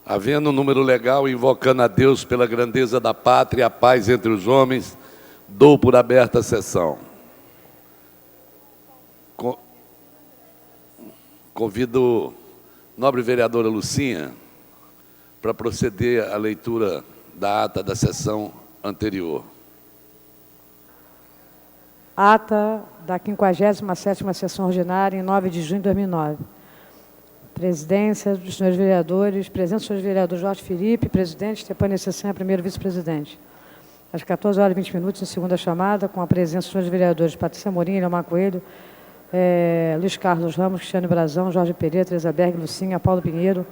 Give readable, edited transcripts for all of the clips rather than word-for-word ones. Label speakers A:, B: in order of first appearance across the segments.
A: Havendo um número legal, invocando a Deus pela grandeza da pátria e a paz entre os homens, dou por aberta a sessão. Convido a nobre vereadora Lucinha para proceder à leitura da ata da sessão anterior.
B: Ata da 57ª sessão ordinária, em 9 de junho de 2009. Presidência dos senhores vereadores, presente o senhor vereador Jorge Felipe, presidente, Stepane Cessanha, primeiro vice-presidente. Às 14h20, em segunda chamada, com a presença dos senhores vereadores Patrícia Morim, Leomar Coelho, Luiz Carlos Ramos, Cristiano Brazão, Jorge Pereira, Teresa Berg, Lucinha, Paulo Pinheiro,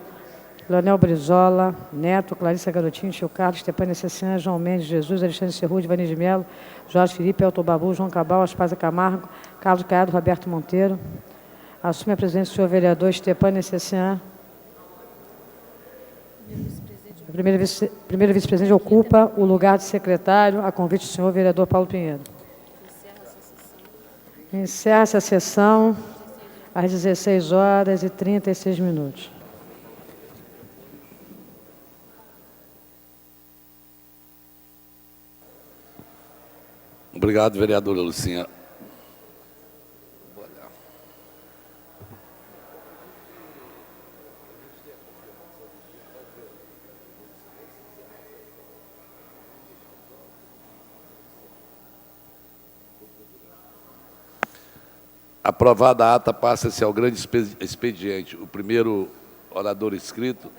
B: Leonel Brizola, Neto, Clarissa Garotinho, Tio Carlos, Stepane Cessanha, João Mendes, Jesus, Alexandre Cerrude, Vani de Mello, Jorge Felipe, Elton Babu, João Cabal, Aspaza Camargo, Carlos Caiado, Roberto Monteiro. Assume a presidência do senhor vereador Stepane Cessanha. O primeiro vice-presidente ocupa o lugar de secretário, a convite do senhor vereador Paulo Pinheiro. Encerra-se a sessão às 16h36.
A: Obrigado, vereadora Lucinha. Aprovada a ata, passa-se ao grande expediente. O primeiro orador inscrito,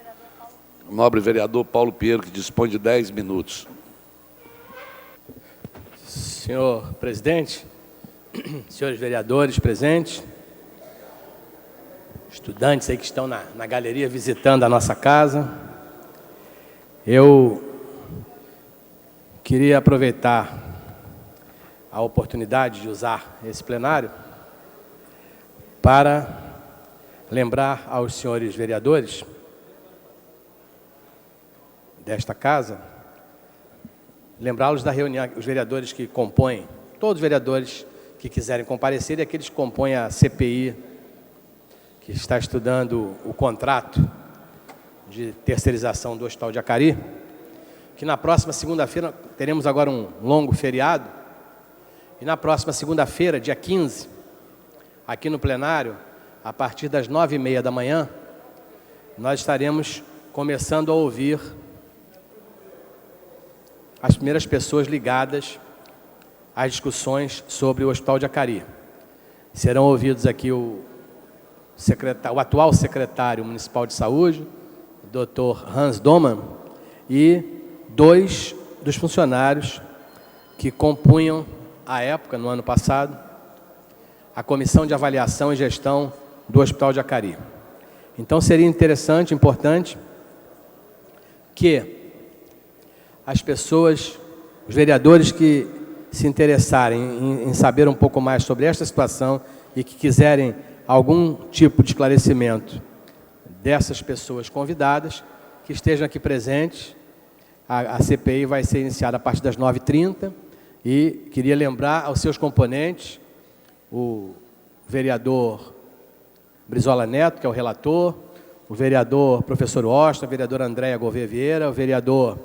A: o nobre vereador Paulo Pinheiro, que dispõe de 10 minutos.
C: Senhor presidente, senhores vereadores presentes, estudantes aí que estão na galeria visitando a nossa casa, eu queria aproveitar a oportunidade de usar esse plenário para lembrar aos senhores vereadores desta casa, lembrá-los da reunião, os vereadores que compõem, todos os vereadores que quiserem comparecer e aqueles que compõem a CPI, que está estudando o contrato de terceirização do Hospital de Acari, que na próxima segunda-feira, teremos agora um longo feriado, e na próxima segunda-feira, dia 15, aqui no plenário, a partir das 9h30 da manhã, nós estaremos começando a ouvir as primeiras pessoas ligadas às discussões sobre o Hospital de Acari. Serão ouvidos aqui o atual secretário municipal de saúde, o Dr. Hans Domann, e 2 dos funcionários que compunham, à época, no ano passado, a Comissão de Avaliação e Gestão do Hospital de Acari. Então, seria interessante, importante, que as pessoas, os vereadores que se interessarem em saber um pouco mais sobre esta situação e que quiserem algum tipo de esclarecimento dessas pessoas convidadas, que estejam aqui presentes. A CPI vai ser iniciada a partir das 9h30 e queria lembrar aos seus componentes, o vereador Brizola Neto, que é o relator, o vereador professor Osta, a vereadora Andréia Gouveia Vieira, o vereador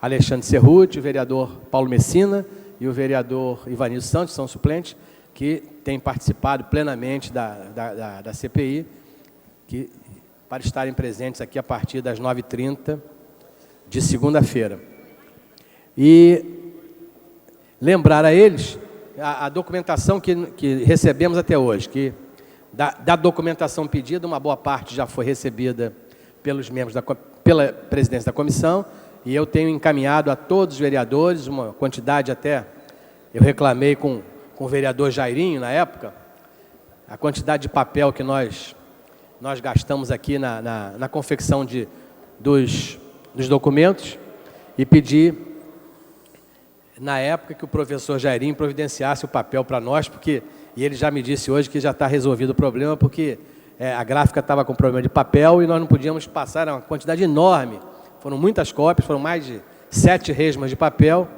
C: Alexandre Cerruti, o vereador Paulo Messina e o vereador Ivanildo Santos, são suplentes, que têm participado plenamente da CPI, para estarem presentes aqui a partir das 9h30 de segunda-feira. E lembrar a eles a documentação que recebemos até hoje, que da documentação pedida, uma boa parte já foi recebida pelos membros pela presidência da comissão, e eu tenho encaminhado a todos os vereadores, uma quantidade até, eu reclamei com o vereador Jairinho, na época, a quantidade de papel que nós gastamos aqui na confecção dos documentos, e pedi, na época, que o professor Jairinho providenciasse o papel para nós, e ele já me disse hoje que já está resolvido o problema, porque a gráfica estava com problema de papel e nós não podíamos passar uma quantidade enorme. Foram muitas cópias, foram mais de 7 resmas de papel,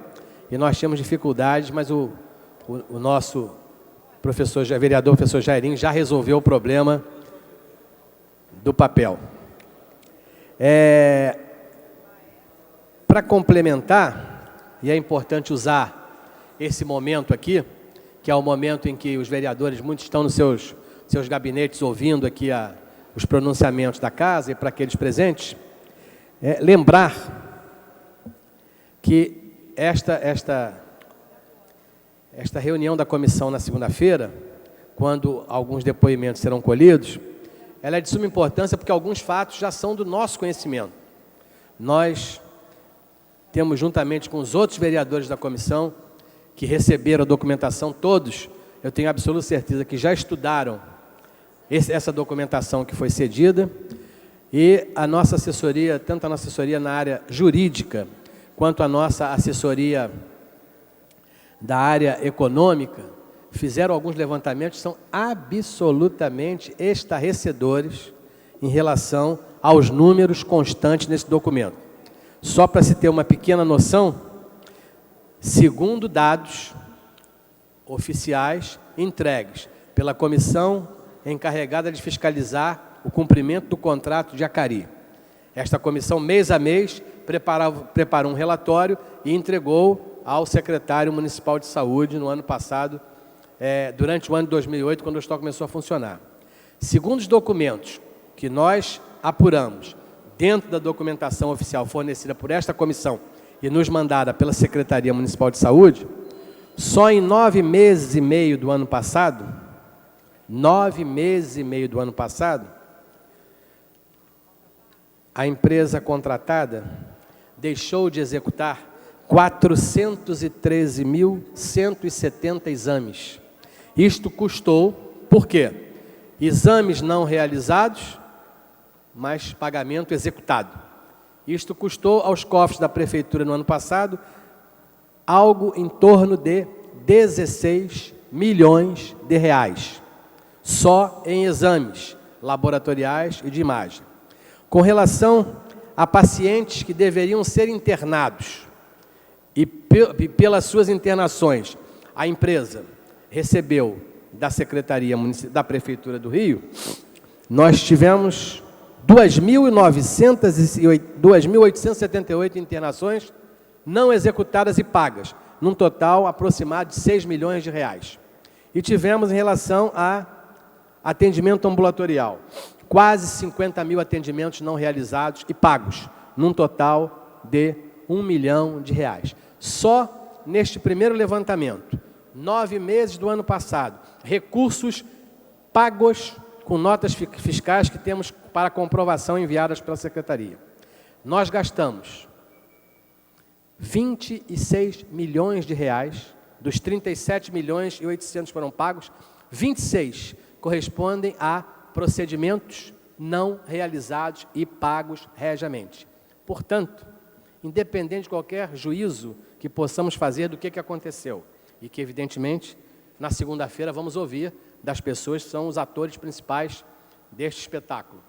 C: e nós tínhamos dificuldades, mas o nosso vereador professor Jairinho já resolveu o problema do papel. Para complementar, e é importante usar esse momento aqui, que é o momento em que os vereadores, muitos estão nos seus gabinetes ouvindo aqui os pronunciamentos da casa, e para aqueles presentes, lembrar que esta reunião da comissão na segunda-feira, quando alguns depoimentos serão colhidos, ela é de suma importância porque alguns fatos já são do nosso conhecimento. Nós temos, juntamente com os outros vereadores da comissão, que receberam a documentação, todos, eu tenho absoluta certeza que já estudaram essa documentação que foi cedida, e a nossa assessoria, tanto a nossa assessoria na área jurídica, quanto a nossa assessoria da área econômica, fizeram alguns levantamentos que são absolutamente estarrecedores em relação aos números constantes nesse documento. Só para se ter uma pequena noção, segundo dados oficiais entregues pela comissão encarregada de fiscalizar o cumprimento do contrato de Acari. Esta comissão, mês a mês, preparou um relatório e entregou ao secretário municipal de saúde no ano passado, durante o ano de 2008, quando o hospital começou a funcionar. Segundo os documentos que nós apuramos, dentro da documentação oficial fornecida por esta comissão e nos mandada pela Secretaria Municipal de Saúde, só em 9 meses e meio do ano passado, 9 meses e meio do ano passado, a empresa contratada deixou de executar 413.170 exames. Isto custou, por quê? Exames não realizados, mas pagamento executado. Isto custou aos cofres da Prefeitura no ano passado algo em torno de 16 milhões de reais, só em exames laboratoriais e de imagem. Com relação a pacientes que deveriam ser internados, e pelas suas internações, a empresa recebeu da Secretaria da Prefeitura do Rio, nós tivemos 2.878 internações não executadas e pagas, num total aproximado de 6 milhões de reais. E tivemos, em relação a atendimento ambulatorial, quase 50 mil atendimentos não realizados e pagos, num total de 1 milhão de reais. Só neste primeiro levantamento, 9 meses do ano passado, recursos pagos com notas fiscais que temos para comprovação enviadas pela Secretaria. Nós gastamos 26 milhões de reais, dos 37 milhões e 800 foram pagos, 26 correspondem a procedimentos não realizados e pagos regiamente. Portanto, independente de qualquer juízo que possamos fazer do que aconteceu, e que, evidentemente, na segunda-feira vamos ouvir das pessoas que são os atores principais deste espetáculo.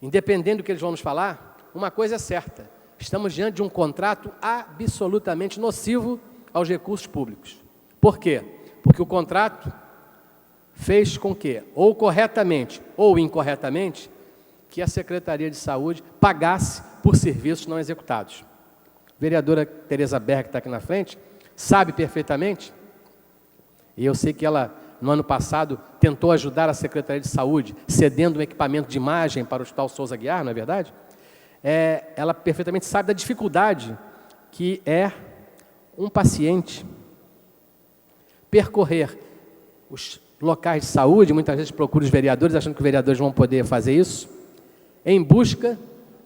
C: Independente do que eles vão nos falar, uma coisa é certa, estamos diante de um contrato absolutamente nocivo aos recursos públicos. Por quê? Porque o contrato fez com que, ou corretamente ou incorretamente, que a Secretaria de Saúde pagasse por serviços não executados. A vereadora Tereza Berg, que está aqui na frente, sabe perfeitamente, e eu sei que ela, no ano passado, tentou ajudar a Secretaria de Saúde, cedendo um equipamento de imagem para o Hospital Souza Aguiar, não é verdade? Ela perfeitamente sabe da dificuldade que é um paciente percorrer os locais de saúde, muitas vezes procura os vereadores, achando que os vereadores vão poder fazer isso, em busca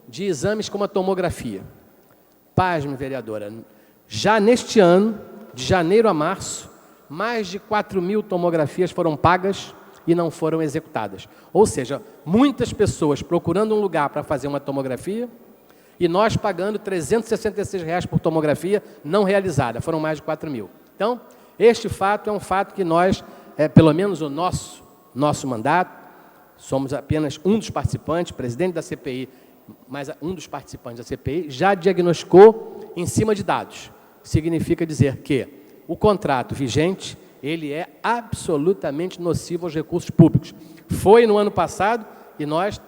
C: de exames como a tomografia. Pasme, vereadora, já neste ano, de janeiro a março, mais de 4.000 tomografias foram pagas e não foram executadas. Ou seja, muitas pessoas procurando um lugar para fazer uma tomografia e nós pagando R$ 366 por tomografia não realizada. Foram mais de 4.000. Então, este fato é um fato que nós, pelo menos o nosso mandato, somos apenas um dos participantes, presidente da CPI, mas um dos participantes da CPI, já diagnosticou em cima de dados. Significa dizer que o contrato vigente, ele é absolutamente nocivo aos recursos públicos. Foi no ano passado e nós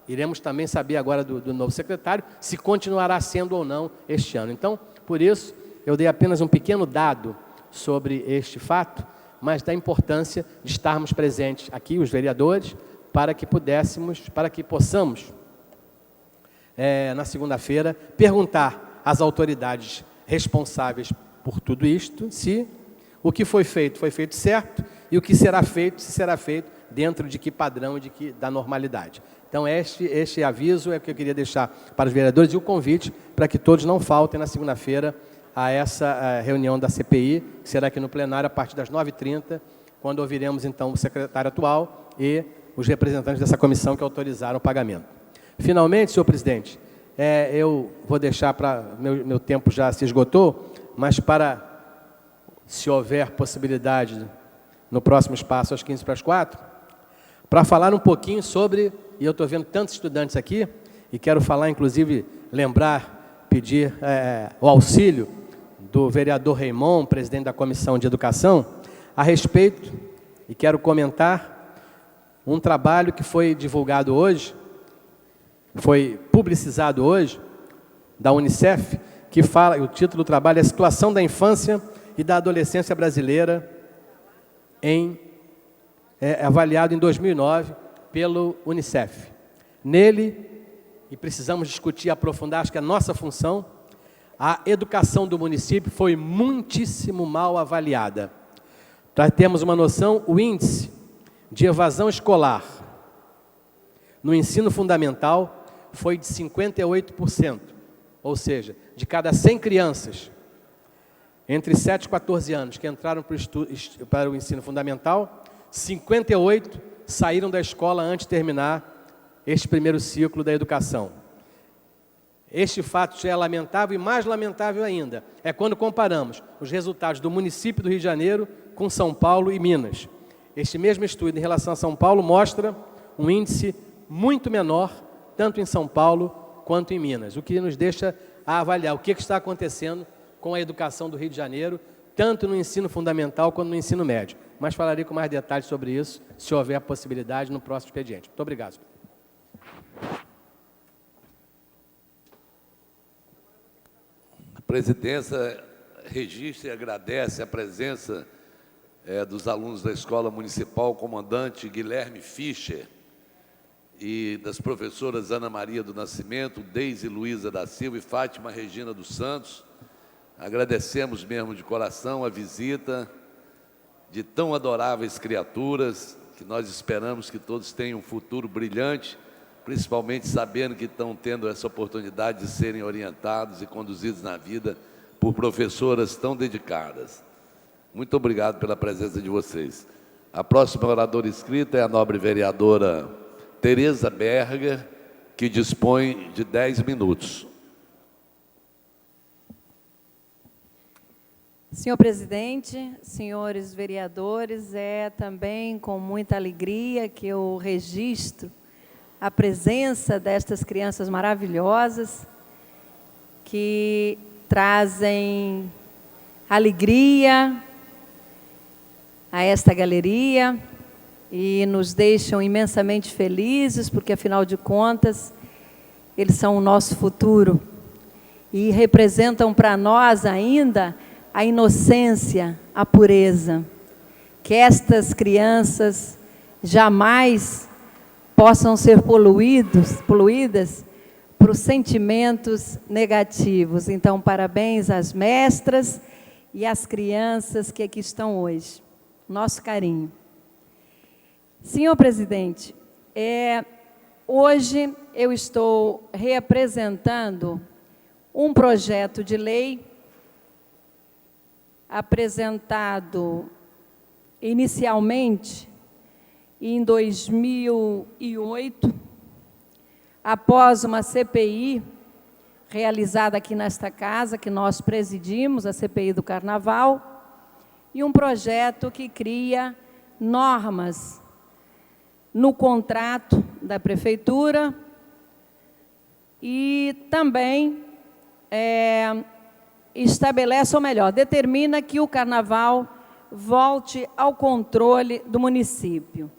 C: Iremos também saber agora do novo secretário se continuará sendo ou não este ano. Então, por isso, eu dei apenas um pequeno dado sobre este fato, mas da importância de estarmos presentes aqui, os vereadores, para que possamos, na segunda-feira, perguntar às autoridades responsáveis por tudo isto, se o que foi feito certo e o que será feito, se será feito dentro de que padrão e da normalidade. Então, este aviso é o que eu queria deixar para os vereadores e o convite para que todos não faltem na segunda-feira a essa reunião da CPI, que será aqui no plenário a partir das 9h30, quando ouviremos, então, o secretário atual e os representantes dessa comissão que autorizaram o pagamento. Finalmente, senhor presidente, eu vou deixar para... Meu tempo já se esgotou, mas se houver possibilidade, no próximo espaço, às 15h45, para falar um pouquinho sobre, e eu estou vendo tantos estudantes aqui, e quero falar, inclusive, pedir o auxílio do vereador Raimon, presidente da Comissão de Educação, a respeito, e quero comentar, um trabalho que foi divulgado hoje, foi publicizado hoje, da Unicef, que fala, o título do trabalho é A Situação da Infância e da Adolescência Brasileira, avaliado em 2009 pelo Unicef. Nele, e precisamos discutir e aprofundar, acho que a nossa função, a educação do município foi muitíssimo mal avaliada. Para termos uma noção, o índice de evasão escolar no ensino fundamental foi de 58%, ou seja, de cada 100 crianças entre 7 e 14 anos que entraram para o ensino fundamental, 58 saíram da escola antes de terminar este primeiro ciclo da educação. Este fato já é lamentável e mais lamentável ainda é quando comparamos os resultados do município do Rio de Janeiro com São Paulo e Minas. Este mesmo estudo em relação a São Paulo mostra um índice muito menor, tanto em São Paulo quanto em Minas, o que nos deixa a avaliar o que está acontecendo com a educação do Rio de Janeiro, tanto no ensino fundamental quanto no ensino médio. Mas falarei com mais detalhes sobre isso, se houver a possibilidade, no próximo expediente. Muito obrigado.
A: A presidência registra e agradece a presença dos alunos da Escola Municipal, o comandante Guilherme Fischer, e das professoras Ana Maria do Nascimento, Deise Luiza da Silva e Fátima Regina dos Santos. Agradecemos mesmo de coração a visita de tão adoráveis criaturas, que nós esperamos que todos tenham um futuro brilhante, principalmente sabendo que estão tendo essa oportunidade de serem orientados e conduzidos na vida por professoras tão dedicadas. Muito obrigado pela presença de vocês. A próxima oradora inscrita é a nobre vereadora Tereza Berger, que dispõe de 10 minutos.
D: Senhor presidente, senhores vereadores, é também com muita alegria que eu registro a presença destas crianças maravilhosas que trazem alegria a esta galeria e nos deixam imensamente felizes, porque, afinal de contas, eles são o nosso futuro e representam para nós ainda a inocência, a pureza, que estas jamais possam ser poluídas por sentimentos negativos. Então, parabéns às mestras e às crianças que aqui estão hoje. Nosso carinho. Senhor presidente, hoje eu estou reapresentando um projeto de lei apresentado inicialmente em 2008, após uma CPI realizada aqui nesta casa, que nós presidimos, a CPI do Carnaval, e um projeto que cria normas no contrato da Prefeitura e também estabelece, ou melhor, determina que o Carnaval volte ao controle do município.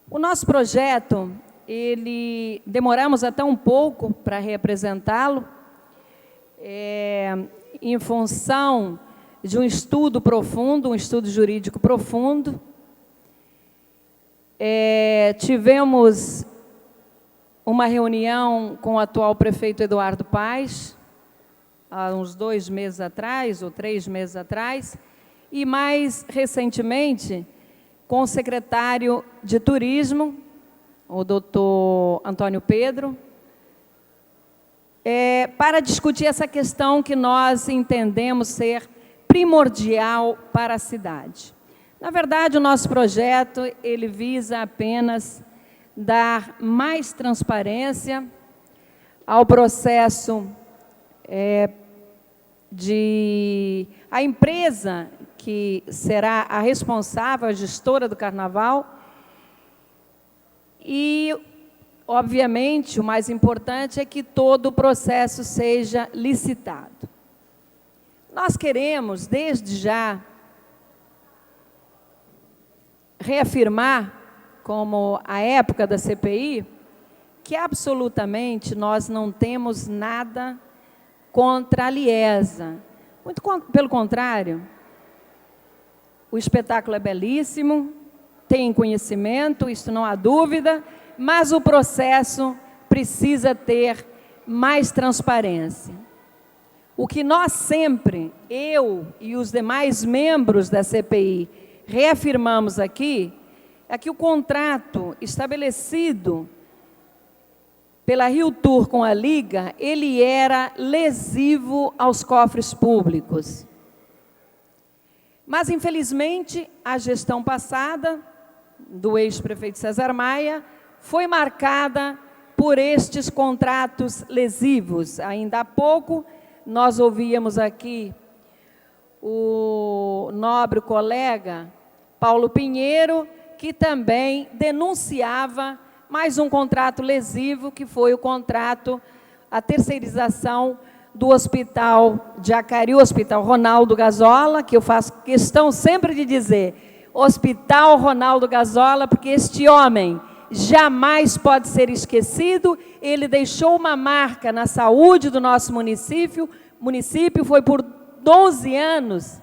D: O nosso projeto, demoramos até um pouco para reapresentá-lo, em função de um estudo profundo, um estudo jurídico profundo. Tivemos uma reunião com o atual prefeito Eduardo Paes, há uns 2 meses atrás, ou 3 meses atrás, e mais recentemente com o secretário de Turismo, o doutor Antônio Pedro, para discutir essa questão que nós entendemos ser primordial para a cidade. Na verdade, o nosso projeto, ele visa apenas dar mais transparência ao processo a empresa que será a responsável, a gestora do Carnaval, e, obviamente, o mais importante é que todo o processo seja licitado. Nós queremos, desde já, reafirmar, como a época da CPI, que absolutamente nós não temos nada contra a Liesa. Muito pelo contrário, o espetáculo é belíssimo, tem conhecimento, isso não há dúvida, mas o processo precisa ter mais transparência. O que nós sempre, eu e os demais membros da CPI, reafirmamos aqui, é que o contrato estabelecido pela Rio Tour com a Liga, ele era lesivo aos cofres públicos. Mas, infelizmente, a gestão passada do ex-prefeito César Maia foi marcada por estes contratos lesivos. Ainda há pouco, nós ouvíamos aqui o nobre colega Paulo Pinheiro, que também denunciava mais um contrato lesivo, que foi o contrato, a terceirização do Hospital de Acari, o Hospital Ronaldo Gazola, que eu faço questão sempre de dizer, Hospital Ronaldo Gazola, porque este homem jamais pode ser esquecido, ele deixou uma marca na saúde do nosso município, foi por 12 anos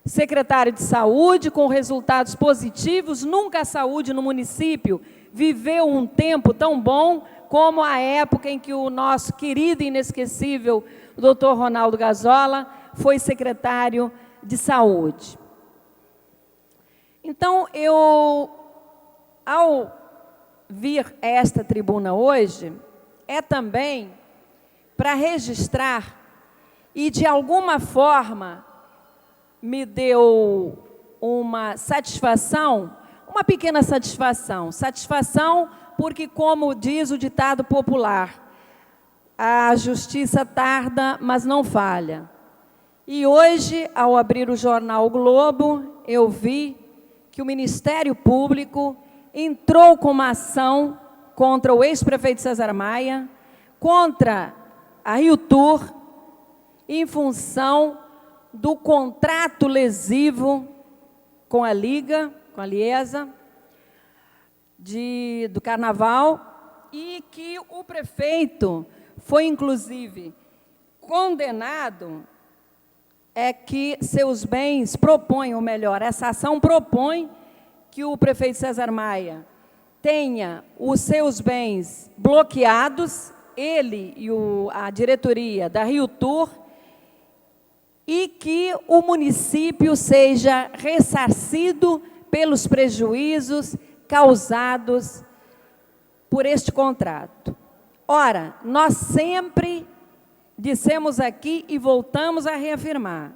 D: secretário de saúde, com resultados positivos. Nunca a saúde no município viveu um tempo tão bom como a época em que o nosso querido e inesquecível doutor Ronaldo Gazola foi secretário de saúde. Então, ao vir a esta tribuna hoje, é também para registrar e, de alguma forma, me deu uma satisfação, uma pequena satisfação. Satisfação porque, como diz o ditado popular, a justiça tarda, mas não falha. E hoje, ao abrir o jornal o Globo, eu vi que o Ministério Público entrou com uma ação contra o ex-prefeito César Maia, contra a Rio Tour, em função do contrato lesivo com a Liga, com a Liesa, do Carnaval, e que o prefeito foi, inclusive, condenado, que seus bens propõem, ou melhor, essa ação propõe que o prefeito César Maia tenha os seus bens bloqueados, ele e a diretoria da Rio Tour, e que o município seja ressarcido pelos prejuízos causados por este contrato. Ora, nós sempre dissemos aqui e voltamos a reafirmar,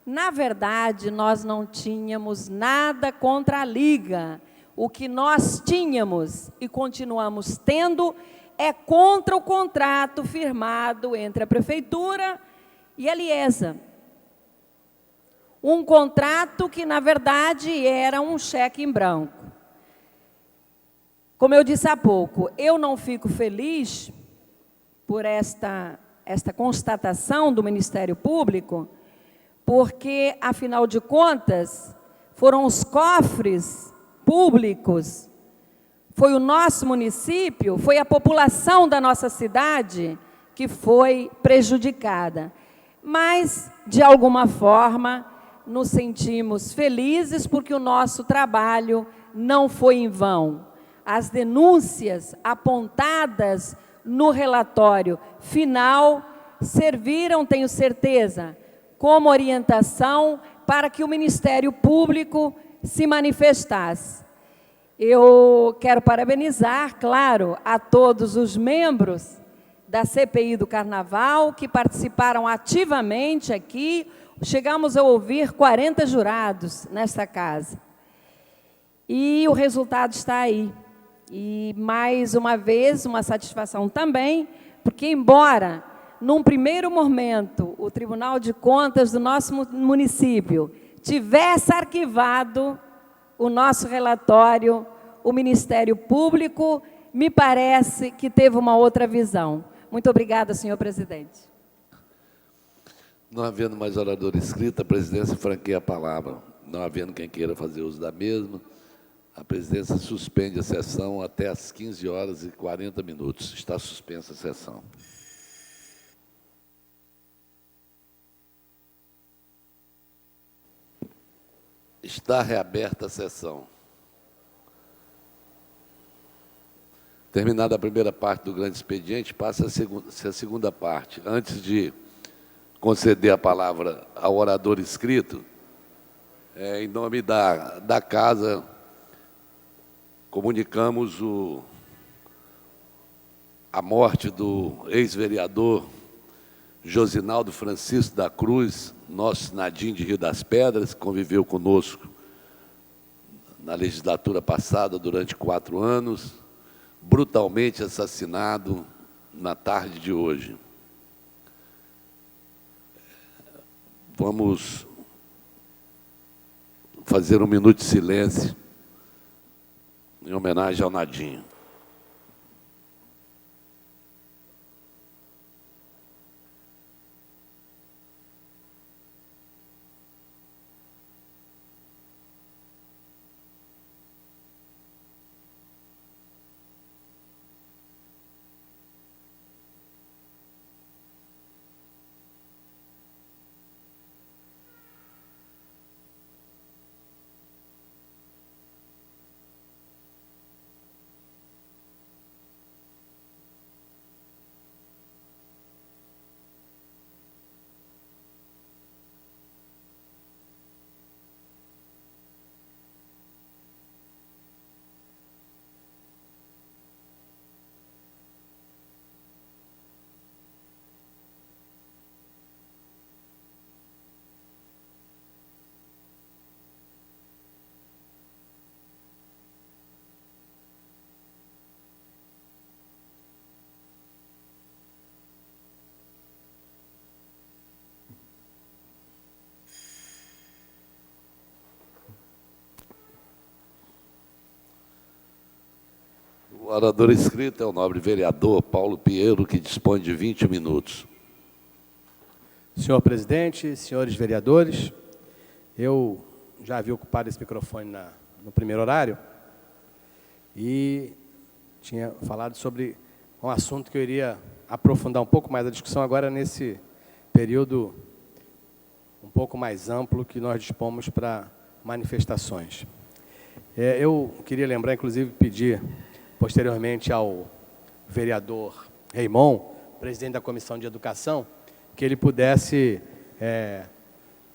D: na verdade, nós não tínhamos nada contra a Liga. O que nós tínhamos e continuamos tendo é contra o contrato firmado entre a Prefeitura e a Liesa. Um contrato que, na verdade, era um cheque em branco. Como eu disse há pouco, eu não fico feliz por esta constatação do Ministério Público, porque, afinal de contas, foram os cofres públicos, foi o nosso município, foi a população da nossa cidade que foi prejudicada. Mas, de alguma forma, nos sentimos felizes porque o nosso trabalho não foi em vão. As denúncias apontadas no relatório final serviram, tenho certeza, como orientação para que o Ministério Público se manifestasse. Eu quero parabenizar, claro, a todos os membros da CPI do Carnaval que participaram ativamente aqui. Chegamos a ouvir 40 jurados nesta casa. E o resultado está aí. E, mais uma vez, uma satisfação também, porque, embora, num primeiro momento, o Tribunal de Contas do nosso município tivesse arquivado o nosso relatório, o Ministério Público, me parece que teve uma outra visão. Muito obrigada, senhor presidente.
A: Não havendo mais orador inscrito, a presidência franqueia a palavra. Não havendo quem queira fazer uso da mesma, a presidência suspende a sessão até às 15h40. Está suspensa a sessão. Está reaberta a sessão. Terminada a primeira parte do grande expediente, passa-se a segunda parte. Antes de conceder a palavra ao orador inscrito, em nome da Casa, comunicamos a morte do ex-vereador Josinaldo Francisco da Cruz, nosso Nadim de Rio das Pedras, que conviveu conosco na legislatura passada durante 4 anos, brutalmente assassinado na tarde de hoje. Vamos fazer um minuto de silêncio em homenagem ao Nadinho. O orador inscrito é o nobre vereador Paulo Pinheiro, que dispõe de 20 minutos.
C: Senhor presidente, senhores vereadores, eu já havia ocupado esse microfone no primeiro horário e tinha falado sobre um assunto que eu iria aprofundar um pouco mais a discussão agora nesse período um pouco mais amplo que nós dispomos para manifestações. Eu queria lembrar, inclusive, pedir posteriormente ao vereador Raimon, presidente da Comissão de Educação, que ele pudesse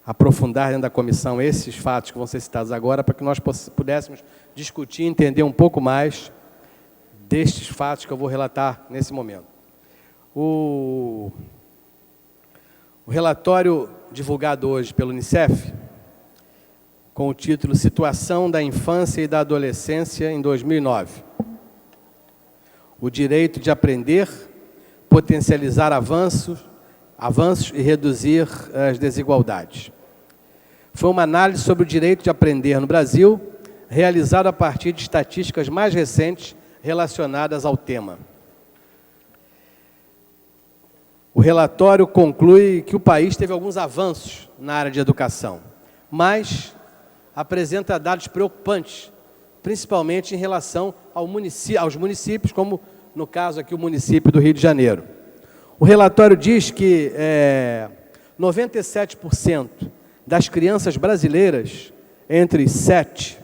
C: aprofundar dentro da comissão esses fatos que vão ser citados agora, para que nós pudéssemos discutir e entender um pouco mais destes fatos que eu vou relatar nesse momento. O relatório divulgado hoje pelo Unicef, com o título Situação da Infância e da Adolescência em 2009. O direito de aprender, potencializar avanços e reduzir as desigualdades. Foi uma análise sobre o direito de aprender no Brasil, realizada a partir de estatísticas mais recentes relacionadas ao tema. O relatório conclui que o país teve alguns avanços na área de educação, mas apresenta dados preocupantes principalmente em relação aos municípios, como no caso aqui o município do Rio de Janeiro. O relatório diz que 97% das crianças brasileiras entre 7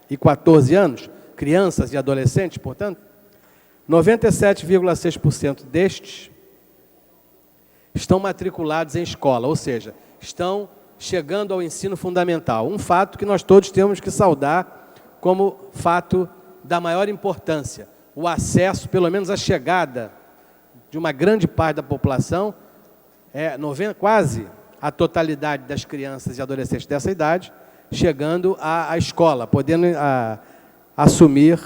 C: e 14 anos, crianças e adolescentes, portanto, 97,6% destes estão matriculados em escola, ou seja, estão chegando ao ensino fundamental. Um fato que nós todos temos que saudar como fato da maior importância. O acesso, pelo menos a chegada de uma grande parte da população, quase a totalidade das crianças e adolescentes dessa idade, chegando à escola, podendo assumir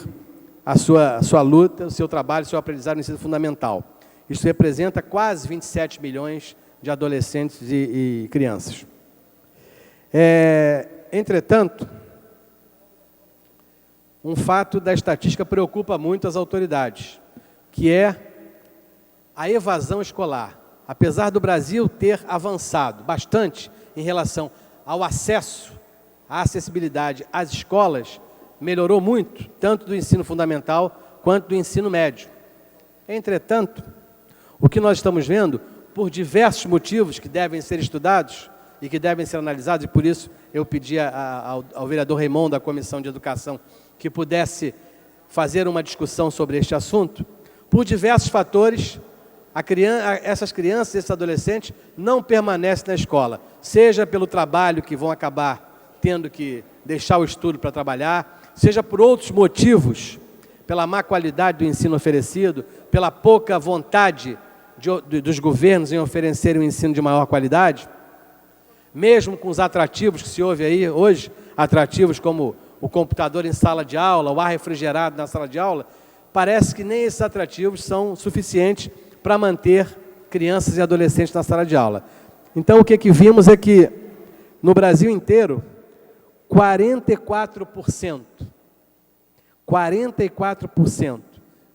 C: a sua luta, o seu trabalho, o seu aprendizado no ensino fundamental. Isso representa quase 27 milhões de adolescentes e crianças. Entretanto, um fato da estatística preocupa muito as autoridades, que é a evasão escolar. Apesar do Brasil ter avançado bastante em relação ao acesso, à acessibilidade às escolas, melhorou muito, tanto do ensino fundamental quanto do ensino médio. Entretanto, o que nós estamos vendo, por diversos motivos que devem ser estudados e que devem ser analisados, e por isso eu pedi ao vereador Raimundo, da Comissão de Educação, que pudesse fazer uma discussão sobre este assunto, por diversos fatores, essas crianças e esses adolescentes não permanecem na escola, seja pelo trabalho que vão acabar tendo que deixar o estudo para trabalhar, seja por outros motivos, pela má qualidade do ensino oferecido, pela pouca vontade dos governos em oferecerem um ensino de maior qualidade, mesmo com os atrativos que se ouve aí hoje, atrativos como o computador em sala de aula, o ar refrigerado na sala de aula, parece que nem esses atrativos são suficientes para manter crianças e adolescentes na sala de aula. Então, o que vimos é que, no Brasil inteiro, 44%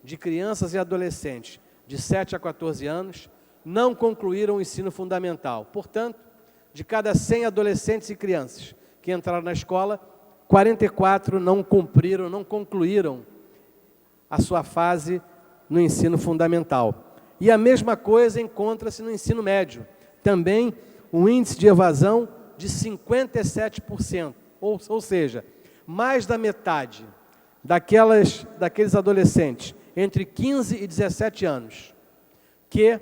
C: de crianças e adolescentes de 7 a 14 anos não concluíram o ensino fundamental. Portanto, de cada 100 adolescentes e crianças que entraram na escola, 44 não concluíram a sua fase no ensino fundamental. E a mesma coisa encontra-se no ensino médio. Também um índice de evasão de 57%. Ou seja, mais da metade daqueles adolescentes entre 15 e 17 anos que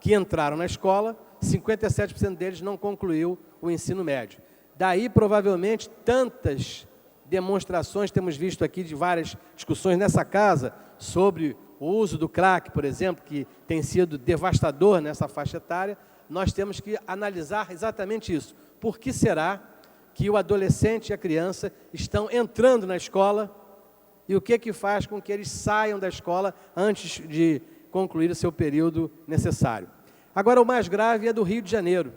C: entraram na escola, 57% deles não concluiu o ensino médio. Daí, provavelmente, tantas demonstrações temos visto aqui de várias discussões nessa casa sobre o uso do crack, por exemplo, que tem sido devastador nessa faixa etária. Nós temos que analisar exatamente isso. Por que será que o adolescente e a criança estão entrando na escola e o que faz com que eles saiam da escola antes de concluir o seu período necessário? Agora, o mais grave é do Rio de Janeiro.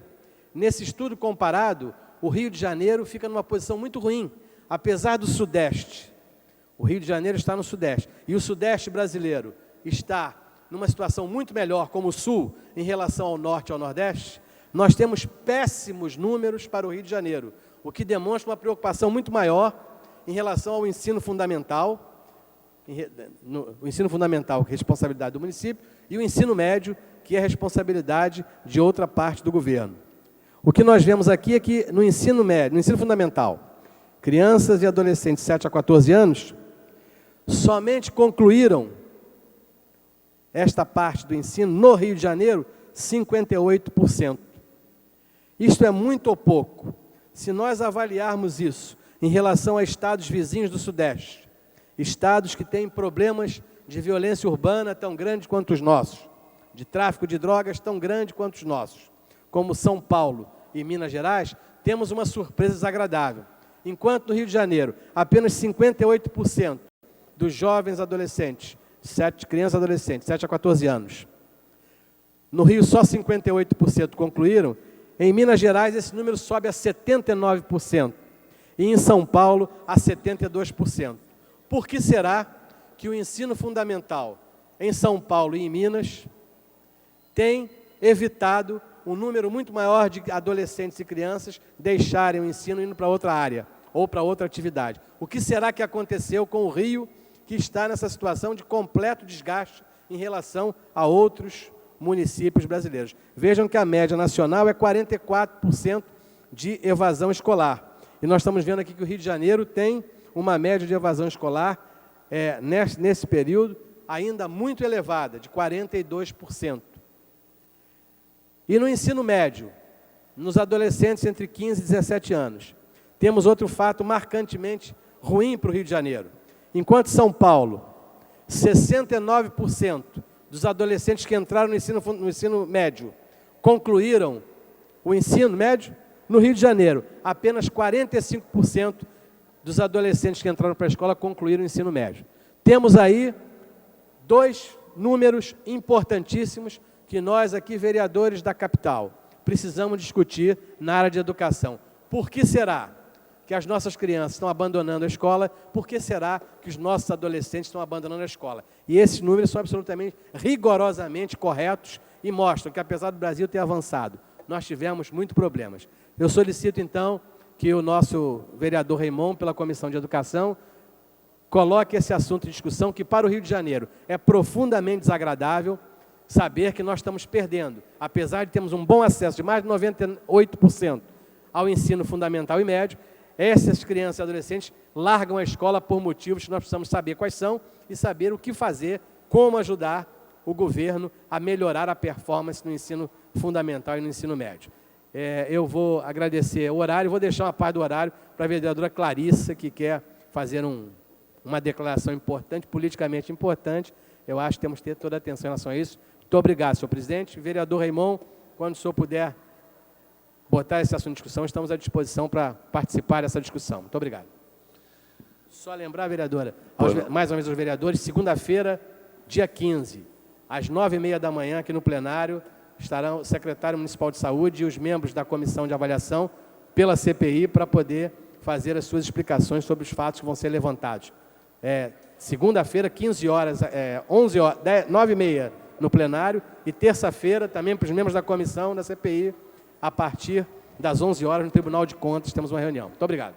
C: Nesse estudo comparado, o Rio de Janeiro fica numa posição muito ruim, apesar do Sudeste. O Rio de Janeiro está no Sudeste. E o Sudeste brasileiro está numa situação muito melhor, como o Sul, em relação ao Norte e ao Nordeste. Nós temos péssimos números para o Rio de Janeiro, o que demonstra uma preocupação muito maior em relação ao ensino fundamental, o ensino fundamental, que é responsabilidade do município, e o ensino médio, que é responsabilidade de outra parte do governo. O que nós vemos aqui é que no ensino médio, no ensino fundamental, crianças e adolescentes de 7 a 14 anos, somente concluíram esta parte do ensino no Rio de Janeiro, 58%. Isto é muito ou pouco. Se nós avaliarmos isso em relação a estados vizinhos do Sudeste, estados que têm problemas de violência urbana tão grandes quanto os nossos, de tráfico de drogas tão grande quanto os nossos, como São Paulo e Minas Gerais, temos uma surpresa desagradável. Enquanto no Rio de Janeiro, apenas 58% dos jovens adolescentes, crianças e adolescentes, 7 a 14 anos, no Rio só 58% concluíram, em Minas Gerais esse número sobe a 79%, e em São Paulo a 72%. Por que será que o ensino fundamental em São Paulo e em Minas tem evitado um número muito maior de adolescentes e crianças deixarem o ensino e indo para outra área, ou para outra atividade. O que será que aconteceu com o Rio, que está nessa situação de completo desgaste em relação a outros municípios brasileiros? Vejam que a média nacional é 44% de evasão escolar. E nós estamos vendo aqui que o Rio de Janeiro tem uma média de evasão escolar, nesse período, ainda muito elevada, de 42%. E no ensino médio, nos adolescentes entre 15 e 17 anos, temos outro fato marcantemente ruim para o Rio de Janeiro. Enquanto São Paulo, 69% dos adolescentes que entraram no ensino médio concluíram o ensino médio, no Rio de Janeiro, apenas 45% dos adolescentes que entraram para a escola concluíram o ensino médio. Temos aí dois números importantíssimos que nós aqui, vereadores da capital, precisamos discutir na área de educação. Por que será que as nossas crianças estão abandonando a escola? Por que será que os nossos adolescentes estão abandonando a escola? E esses números são absolutamente, rigorosamente corretos e mostram que, apesar do Brasil ter avançado, nós tivemos muitos problemas. Eu solicito, então, que o nosso vereador Raimon, pela Comissão de Educação, coloque esse assunto em discussão, que para o Rio de Janeiro é profundamente desagradável saber que nós estamos perdendo, apesar de termos um bom acesso de mais de 98% ao ensino fundamental e médio, essas crianças e adolescentes largam a escola por motivos que nós precisamos saber quais são e saber o que fazer, como ajudar o governo a melhorar a performance no ensino fundamental e no ensino médio. Eu vou agradecer o horário, vou deixar uma parte do horário para a vereadora Clarissa, que quer fazer uma declaração importante, politicamente importante. Eu acho que temos que ter toda a atenção em relação a isso. Muito obrigado, senhor presidente. Vereador Raimon, quando o senhor puder botar esse assunto em discussão, estamos à disposição para participar dessa discussão. Muito obrigado. Só lembrar, vereadora, mais uma vez aos vereadores, segunda-feira, dia 15, às 9h30 da manhã, aqui no plenário, estarão o secretário municipal de saúde e os membros da comissão de avaliação pela CPI para poder fazer as suas explicações sobre os fatos que vão ser levantados. Segunda-feira, 15 horas, 11 horas, 9h30 no plenário, e terça-feira também para os membros da comissão da CPI, a partir das 11 horas no Tribunal de Contas, temos uma reunião. Muito obrigado.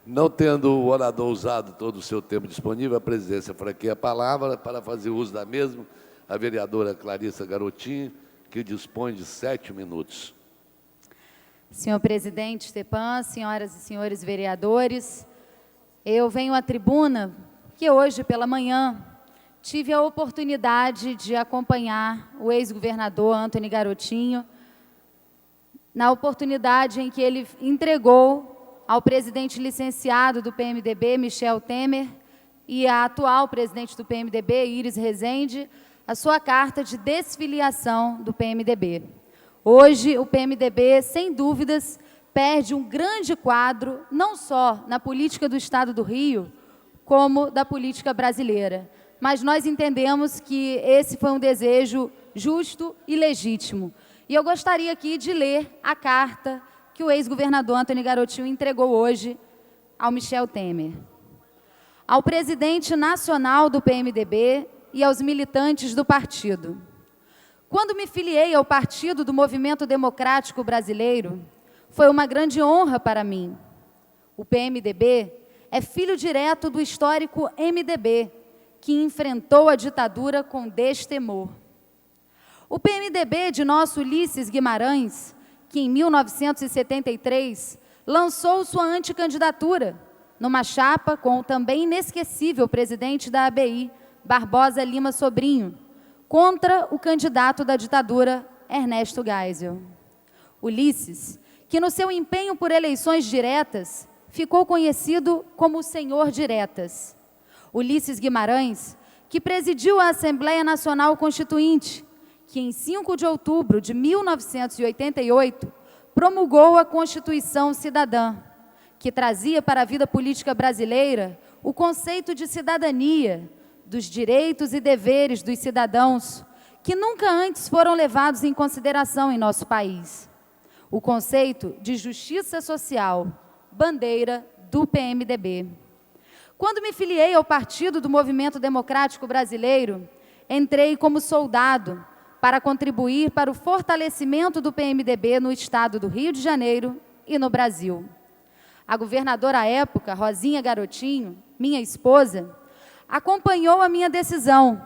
A: Não tendo o orador usado todo o seu tempo disponível, a presidência franqueia a palavra para fazer uso da mesma a vereadora Clarissa Garotinho, que dispõe de 7 minutos.
E: Senhor presidente Stepan, senhoras e senhores vereadores, eu venho à tribuna que hoje pela manhã tive a oportunidade de acompanhar o ex-governador Antony Garotinho, na oportunidade em que ele entregou ao presidente licenciado do PMDB, Michel Temer, e à atual presidente do PMDB, Iris Rezende, a sua carta de desfiliação do PMDB. Hoje, o PMDB, sem dúvidas, perde um grande quadro, não só na política do Estado do Rio, como da política brasileira. Mas nós entendemos que esse foi um desejo justo e legítimo. E eu gostaria aqui de ler a carta que o ex-governador Antony Garotinho entregou hoje ao Michel Temer. Ao presidente nacional do PMDB e aos militantes do partido. Quando me filiei ao Partido do Movimento Democrático Brasileiro, foi uma grande honra para mim. O PMDB é filho direto do histórico MDB, que enfrentou a ditadura com destemor. O PMDB de nosso Ulisses Guimarães, que em 1973 lançou sua anticandidatura, numa chapa com o também inesquecível presidente da ABI, Barbosa Lima Sobrinho, contra o candidato da ditadura, Ernesto Geisel. Ulisses, que no seu empenho por eleições diretas, ficou conhecido como o Senhor Diretas. Ulisses Guimarães, que presidiu a Assembleia Nacional Constituinte, que em 5 de outubro de 1988 promulgou a Constituição Cidadã, que trazia para a vida política brasileira o conceito de cidadania, dos direitos e deveres dos cidadãos, que nunca antes foram levados em consideração em nosso país. O conceito de justiça social, bandeira do PMDB. Quando me filiei ao Partido do Movimento Democrático Brasileiro, entrei como soldado para contribuir para o fortalecimento do PMDB no estado do Rio de Janeiro e no Brasil. A governadora à época, Rosinha Garotinho, minha esposa, acompanhou a minha decisão,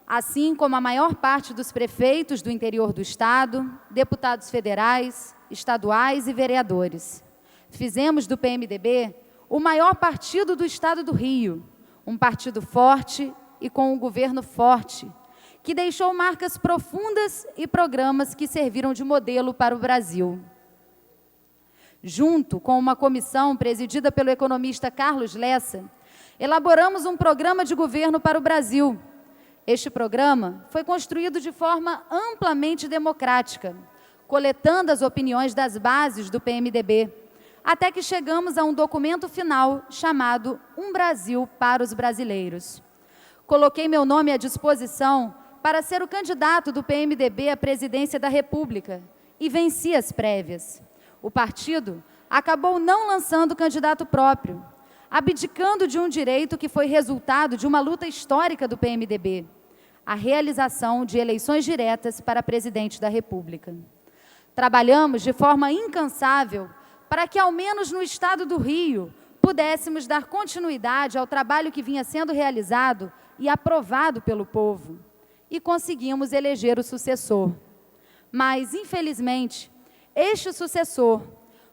E: assim como a maior parte dos prefeitos do interior do Estado, deputados federais, estaduais e vereadores. Fizemos do PMDB o maior partido do Estado do Rio, um partido forte e com um governo forte, que deixou marcas profundas e programas que serviram de modelo para o Brasil. Junto com uma comissão presidida pelo economista Carlos Lessa, elaboramos um programa de governo para o Brasil. Este programa foi construído de forma amplamente democrática, coletando as opiniões das bases do PMDB, até que chegamos a um documento final chamado Um Brasil para os Brasileiros. Coloquei meu nome à disposição para ser o candidato do PMDB à presidência da República e venci as prévias. O partido acabou não lançando candidato próprio, abdicando de um direito que foi resultado de uma luta histórica do PMDB, a realização de eleições diretas para presidente da República. Trabalhamos de forma incansável para que, ao menos no Estado do Rio, pudéssemos dar continuidade ao trabalho que vinha sendo realizado e aprovado pelo povo, e conseguimos eleger o sucessor. Mas, infelizmente, este sucessor,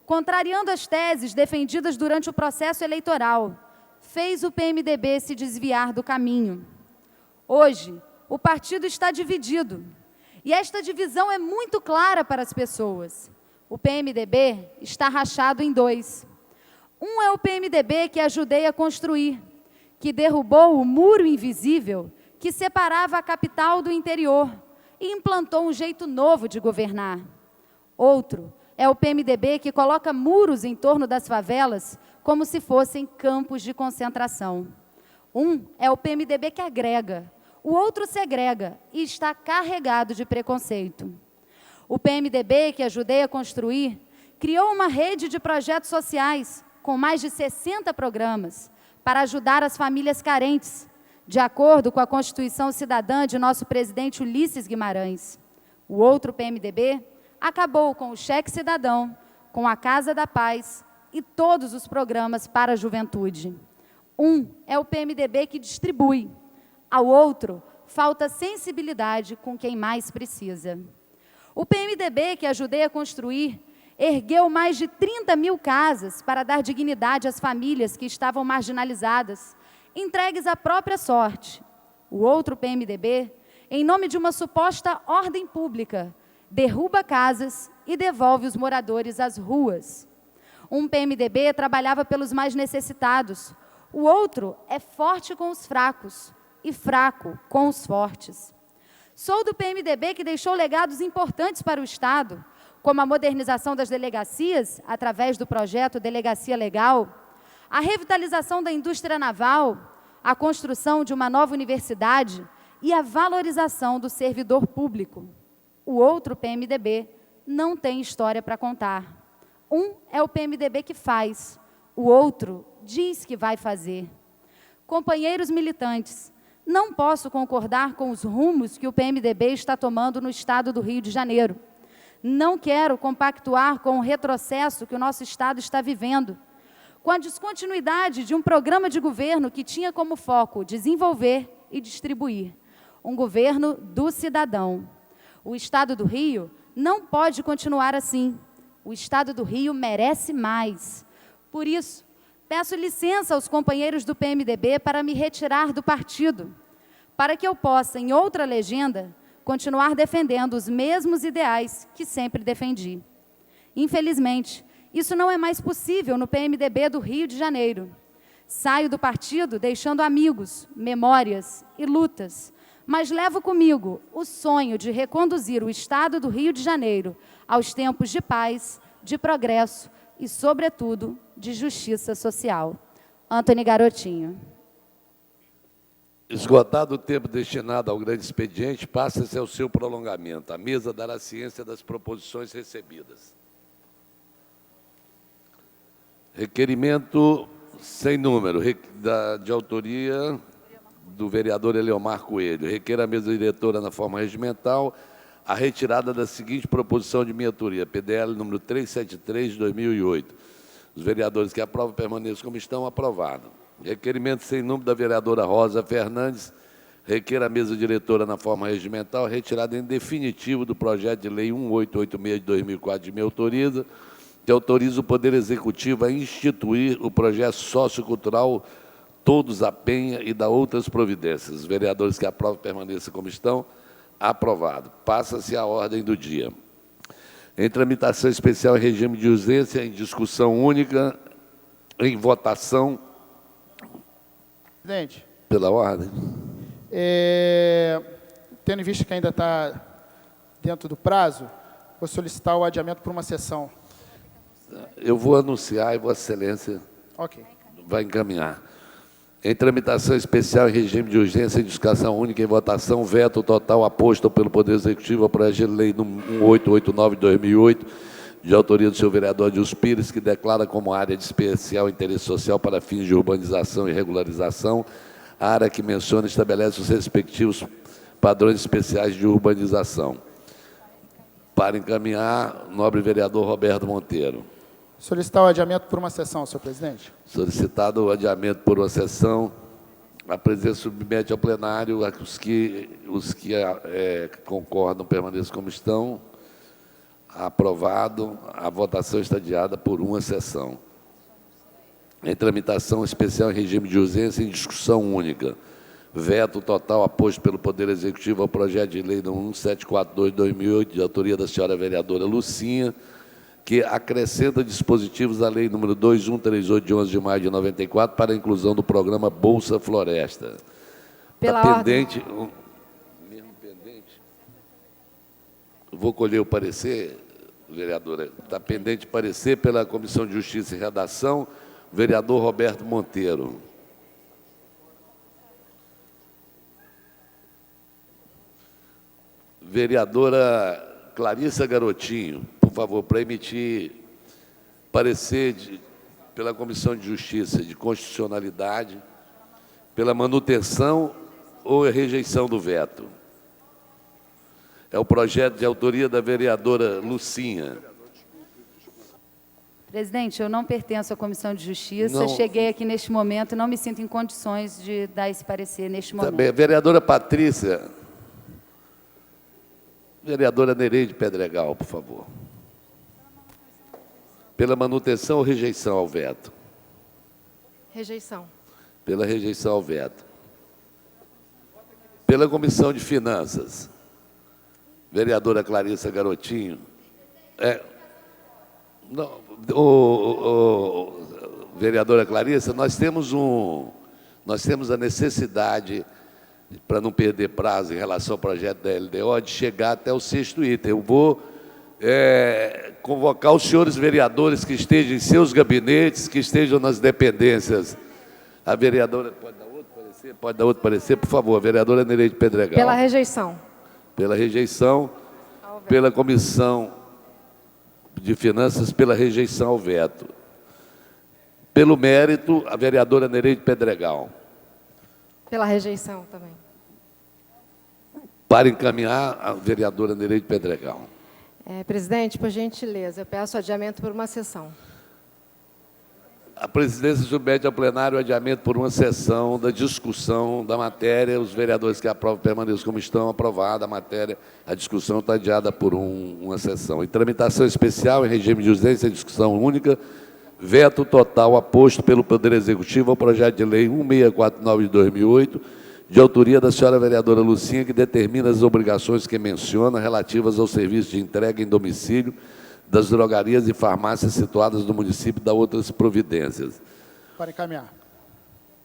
E: contrariando as teses defendidas durante o processo eleitoral, fez o PMDB se desviar do caminho. Hoje, o partido está dividido, e esta divisão é muito clara para as pessoas. O PMDB está rachado em dois. Um é o PMDB que ajudei a construir, que derrubou o muro invisível que separava a capital do interior e implantou um jeito novo de governar. Outro é o PMDB que coloca muros em torno das favelas como se fossem campos de concentração. Um é o PMDB que agrega, o outro segrega e está carregado de preconceito. O PMDB que ajudei a construir criou uma rede de projetos sociais com mais de 60 programas para ajudar as famílias carentes, de acordo com a Constituição Cidadã de nosso presidente Ulisses Guimarães. O outro PMDB acabou com o Cheque Cidadão, com a Casa da Paz e todos os programas para a juventude. Um é o PMDB que distribui, ao outro falta sensibilidade com quem mais precisa. O PMDB que ajudei a construir ergueu mais de 30 mil casas para dar dignidade às famílias que estavam marginalizadas, entregues à própria sorte. O outro PMDB, em nome de uma suposta ordem pública, derruba casas e devolve os moradores às ruas. Um PMDB trabalhava pelos mais necessitados, o outro é forte com os fracos e fraco com os fortes. Sou do PMDB que deixou legados importantes para o Estado, como a modernização das delegacias, através do projeto Delegacia Legal, a revitalização da indústria naval, a construção de uma nova universidade e a valorização do servidor público. O outro PMDB não tem história para contar. Um é o PMDB que faz, o outro diz que vai fazer. Companheiros militantes, não posso concordar com os rumos que o PMDB está tomando no Estado do Rio de Janeiro. Não quero compactuar com o retrocesso que o nosso Estado está vivendo, com a descontinuidade de um programa de governo que tinha como foco desenvolver e distribuir. Um governo do cidadão. O Estado do Rio não pode continuar assim. O Estado do Rio merece mais. Por isso, peço licença aos companheiros do PMDB para me retirar do partido, para que eu possa, em outra legenda, continuar defendendo os mesmos ideais que sempre defendi. Infelizmente, isso não é mais possível no PMDB do Rio de Janeiro. Saio do partido deixando amigos, memórias e lutas, mas levo comigo o sonho de reconduzir o Estado do Rio de Janeiro aos tempos de paz, de progresso e, sobretudo, de justiça social. Antony Garotinho.
A: Esgotado o tempo destinado ao grande expediente, passa-se ao seu prolongamento. A mesa dará ciência das proposições recebidas. Requerimento sem número, de autoria do vereador Eleomar Coelho. Requer a mesa diretora na forma regimental a retirada da seguinte proposição de minha autoria, PDL número 373, de 2008. Os vereadores que aprovam permaneçam como estão. Aprovado. Requerimento sem número da vereadora Rosa Fernandes, requer a mesa diretora na forma regimental retirada em definitivo do projeto de lei 1886 de 2004, de minha autoriza, que autoriza o Poder Executivo a instituir o projeto sociocultural Todos a Penha e da outras providências. Os vereadores que aprovam permaneçam como estão. Aprovado. Passa-se a ordem do dia. Em tramitação especial em regime de urgência, em discussão única, em votação.
F: Presidente,
A: Pela ordem.
F: tendo em vista que ainda está dentro do prazo, vou solicitar o adiamento por uma sessão.
A: Eu vou anunciar e Vossa Excelência
F: Ok.
A: vai encaminhar. Em tramitação especial em regime de urgência, em discussão única em votação, veto total aposto pelo Poder Executivo ao projeto de lei 1889 de 2008, de autoria do senhor vereador Adilson Pires, que declara como área de especial interesse social para fins de urbanização e regularização, a área que menciona e estabelece os respectivos padrões especiais de urbanização. Para encaminhar, nobre vereador Roberto Monteiro.
F: Solicitar o adiamento por uma sessão, senhor presidente.
A: Solicitado o adiamento por uma sessão, a presidência submete ao plenário os que concordam permaneçam como estão. Aprovado. A votação está adiada por uma sessão. Em tramitação especial em regime de urgência em discussão única. Veto total aposto pelo Poder Executivo ao projeto de lei 1742 de 2008, de autoria da senhora vereadora Lucinha, que acrescenta dispositivos à Lei nº 2138, de 11 de maio de 94, para a inclusão do programa Bolsa Floresta.
B: Pela
A: Está
B: ordem.
A: pendente... Mesmo pendente? Vou colher o parecer, vereadora. Está pendente parecer pela Comissão de Justiça e Redação, vereador Roberto Monteiro. Vereadora Clarissa Garotinho, por favor, para emitir parecer pela Comissão de Justiça, de Constitucionalidade, pela manutenção ou rejeição do veto. É o projeto de autoria da vereadora Lucinha.
E: Presidente, eu não pertenço à Comissão de Justiça,
A: Não.
E: cheguei aqui neste momento e não me sinto em condições de dar esse parecer neste momento.
A: Também, vereadora Patrícia. Vereadora Nereide Pedregal, por favor. Pela manutenção ou rejeição ao veto?
G: Rejeição.
A: Pela rejeição ao veto. Pela Comissão de Finanças, vereadora Clarissa Garotinho. Vereadora Clarissa, nós temos a necessidade, para não perder prazo em relação ao projeto da LDO, de chegar até o 6º item. Eu vou convocar os senhores vereadores que estejam em seus gabinetes, que estejam nas dependências. A vereadora... Pode dar outro parecer? Pode dar outro parecer, por favor. A vereadora Nereide Pedregal.
G: Pela rejeição.
A: Pela rejeição. Pela Comissão de Finanças, pela rejeição ao veto. Pelo mérito, a vereadora Nereide Pedregal.
G: Pela rejeição também.
A: Para encaminhar, a vereadora Nereide Pedregal.
G: Presidente, por gentileza, eu peço adiamento por uma sessão.
A: A presidência submete ao plenário o adiamento por uma sessão da discussão da matéria. Os vereadores que aprovam permaneçam como estão. Aprovada a matéria. A discussão está adiada por uma sessão. Em tramitação especial, em regime de urgência, em discussão única, veto total aposto pelo Poder Executivo ao projeto de lei 1649 de 2008, de autoria da senhora vereadora Lucinha, que determina as obrigações que menciona relativas ao serviço de entrega em domicílio das drogarias e farmácias situadas no município e da outras providências.
F: Para encaminhar.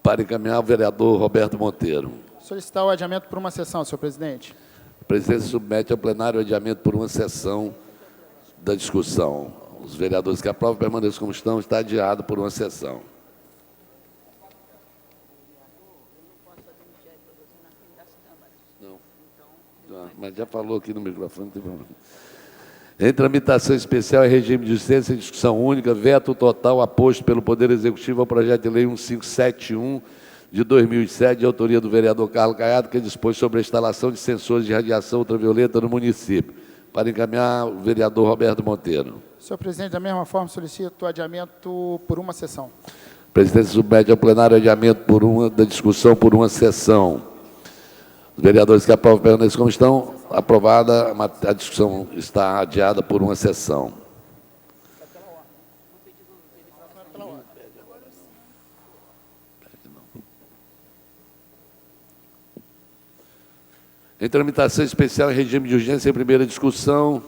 A: Para encaminhar, o vereador Roberto Monteiro.
F: Solicitar o adiamento por uma sessão, senhor presidente.
A: A presidência submete ao plenário o adiamento por uma sessão da discussão. Os vereadores que aprovam permaneçam como estão. Está adiado por uma sessão. Não, mas já falou aqui no microfone, não tem problema. Em tramitação especial em regime de urgência em discussão única, veto total aposto pelo Poder Executivo ao projeto de lei 1571 de 2007, de autoria do vereador Carlos Caiado, que dispõe sobre a instalação de sensores de radiação ultravioleta no município. Para encaminhar, o vereador Roberto Monteiro.
F: Senhor presidente, da mesma forma, solicito o adiamento por uma sessão.
A: A presidência submete ao plenário o adiamento da discussão por uma sessão. Os vereadores que aprovam permanecem como estão. Aprovada, a discussão está adiada por uma sessão. Em tramitação especial em regime de urgência, em primeira discussão,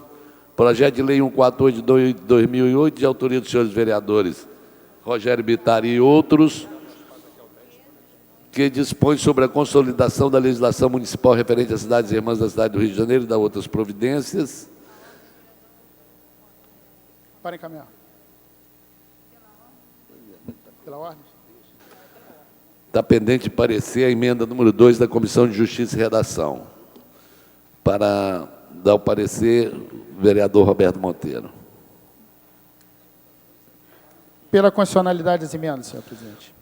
A: projeto de lei 148 de 2008, de autoria dos senhores vereadores Rogério Bittar e outros, que dispõe sobre a consolidação da legislação municipal referente às cidades irmãs da cidade do Rio de Janeiro e da outras providências.
F: Para encaminhar. Pela ordem.
A: Está pendente de parecer a emenda número 2 da Comissão de Justiça e Redação. Para dar o parecer, o vereador Roberto Monteiro.
F: Pela constitucionalidade das emendas, senhor presidente.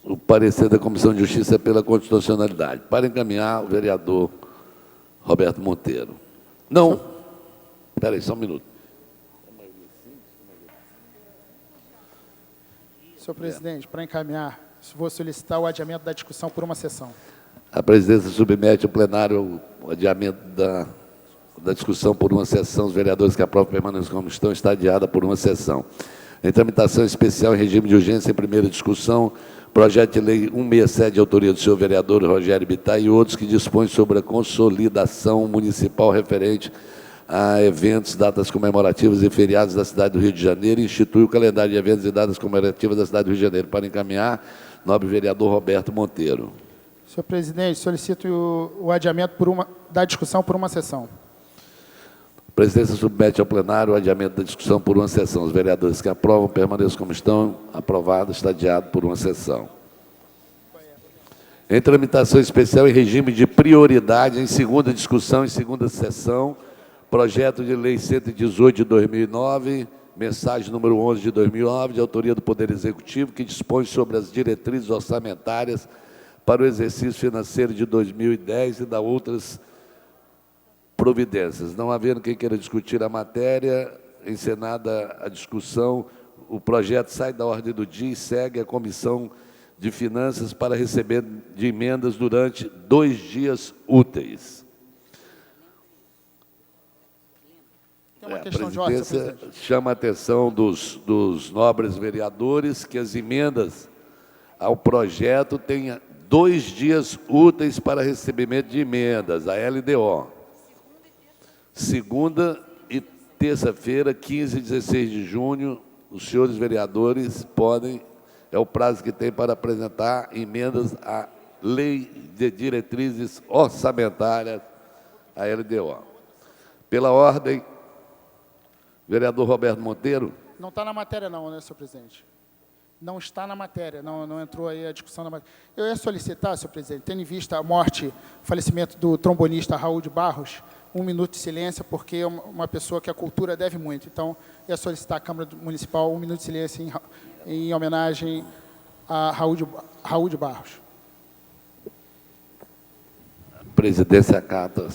A: O parecer da Comissão de Justiça é pela constitucionalidade. Para encaminhar, o vereador Roberto Monteiro. Não. Espera aí, só um minuto.
F: Senhor presidente, para encaminhar, vou solicitar o adiamento da discussão por uma sessão.
A: A presidência submete ao plenário o adiamento da discussão por uma sessão. Os vereadores que aprovam permanecem como estão, está adiada por uma sessão. Em tramitação especial em regime de urgência, em primeira discussão, projeto de lei 167, de autoria do senhor vereador Rogério Bittar e outros, que dispõe sobre a consolidação municipal referente a eventos, datas comemorativas e feriados da cidade do Rio de Janeiro, e institui o calendário de eventos e datas comemorativas da cidade do Rio de Janeiro. Para encaminhar, nobre vereador Roberto Monteiro.
F: Senhor presidente, solicito o adiamento da discussão por uma sessão.
A: A presidência submete ao plenário o adiamento da discussão por uma sessão. Os vereadores que aprovam permaneçam como estão. Aprovado, está adiado por uma sessão. Em tramitação especial em regime de prioridade, em segunda discussão, em segunda sessão, projeto de lei 118 de 2009, mensagem número 11 de 2009, de autoria do Poder Executivo, que dispõe sobre as diretrizes orçamentárias para o exercício financeiro de 2010 e da outras providências. Não havendo quem queira discutir a matéria, encenada a discussão, o projeto sai da ordem do dia e segue a Comissão de Finanças para receber de emendas durante 2 dias úteis.
F: Tem uma
A: A
F: questão de ordem, senhor
A: presidência
F: presidente.
A: chama a atenção dos nobres vereadores que as emendas ao projeto tenham 2 dias úteis para recebimento de emendas, a LDO. Segunda e terça-feira, 15 e 16 de junho, os senhores vereadores podem, é o prazo que tem para apresentar emendas à Lei de Diretrizes Orçamentárias, a LDO. Pela ordem, vereador Roberto Monteiro.
F: Não está na matéria não, né, senhor presidente? Não está na matéria, não entrou aí a discussão na matéria. Eu ia solicitar, senhor presidente, tendo em vista a morte, o falecimento do trombonista Raul de Barros, 1 minuto de silêncio, porque é uma pessoa que a cultura deve muito. Então, eu ia solicitar à Câmara Municipal 1 minuto de silêncio em homenagem a Raul de Barros.
A: A presidência acata.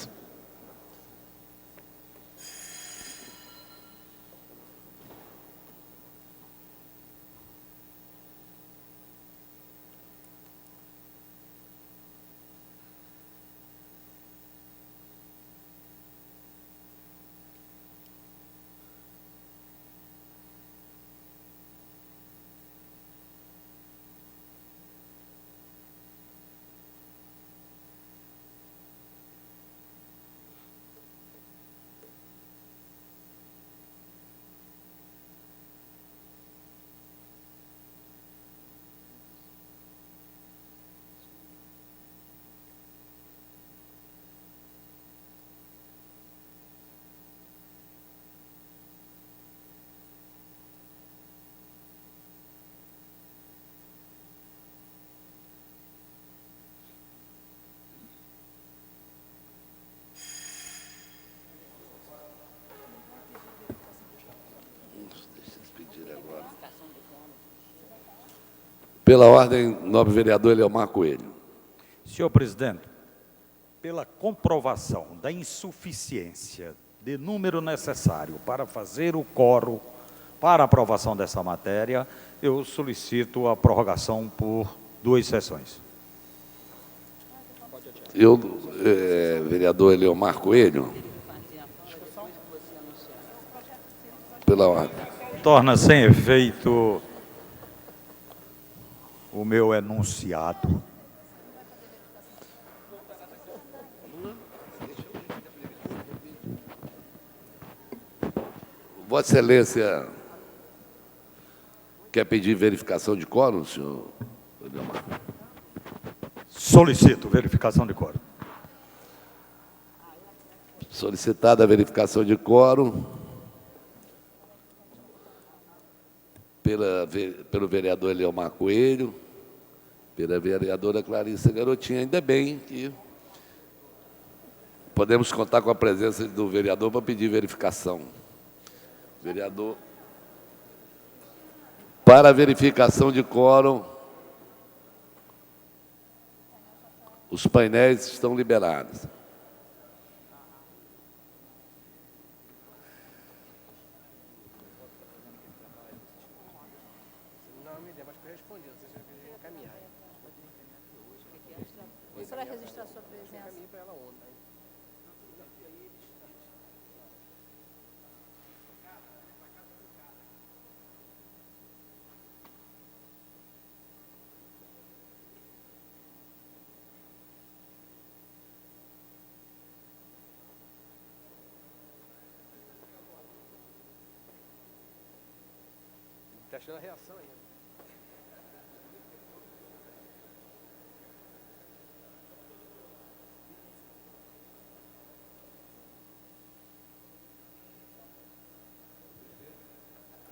A: Pela ordem, nobre vereador Eleomar Coelho.
H: Senhor presidente, pela comprovação da insuficiência de número necessário para fazer o quórum para aprovação dessa matéria, eu solicito a prorrogação por 2 sessões.
A: Vereador Eleomar Coelho. Pela ordem.
H: Torna sem efeito o meu enunciado.
A: Vossa Excelência quer pedir verificação de quórum, senhor Eleomar?
H: Solicito verificação de quórum.
A: Solicitada a verificação de quórum pelo vereador Eleomar Coelho, pela vereadora Clarissa Garotinho. Ainda bem que podemos contar com a presença do vereador para pedir verificação. Vereador, para a verificação de quórum, os painéis estão liberados.
E: Você vai registrar sua presença?
C: Está achando a reação ainda.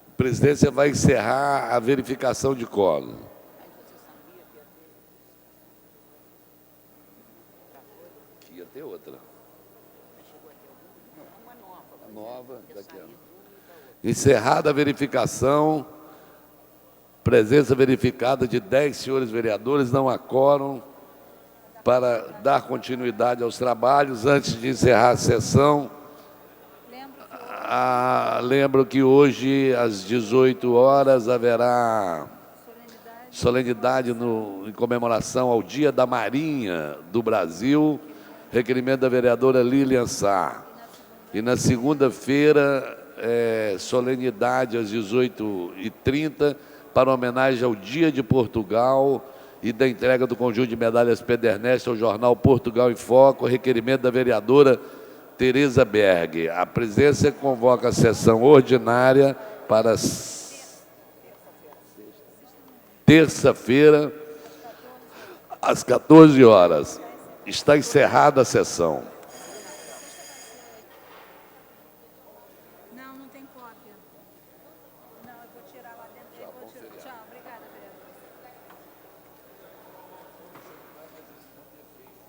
A: A presidência vai encerrar a verificação de quórum. Ia ter outra. Nova, daqui a... Encerrada a verificação, presença verificada de 10 senhores vereadores, não há quórum para dar continuidade aos trabalhos. Antes de encerrar a sessão, lembro que hoje, às 18 horas, haverá solenidade em comemoração ao Dia da Marinha do Brasil, requerimento da vereadora Lilian Sá. E na segunda-feira, solenidade às 18h30, para homenagem ao Dia de Portugal e da entrega do conjunto de medalhas Pedernest ao jornal Portugal em Foco, requerimento da vereadora Tereza Berg. A presidência convoca a sessão ordinária para terça-feira, às 14 horas. Está encerrada a sessão.
E: Não, não tem cópia. Não, eu vou tirar lá dentro. Tchau, obrigada.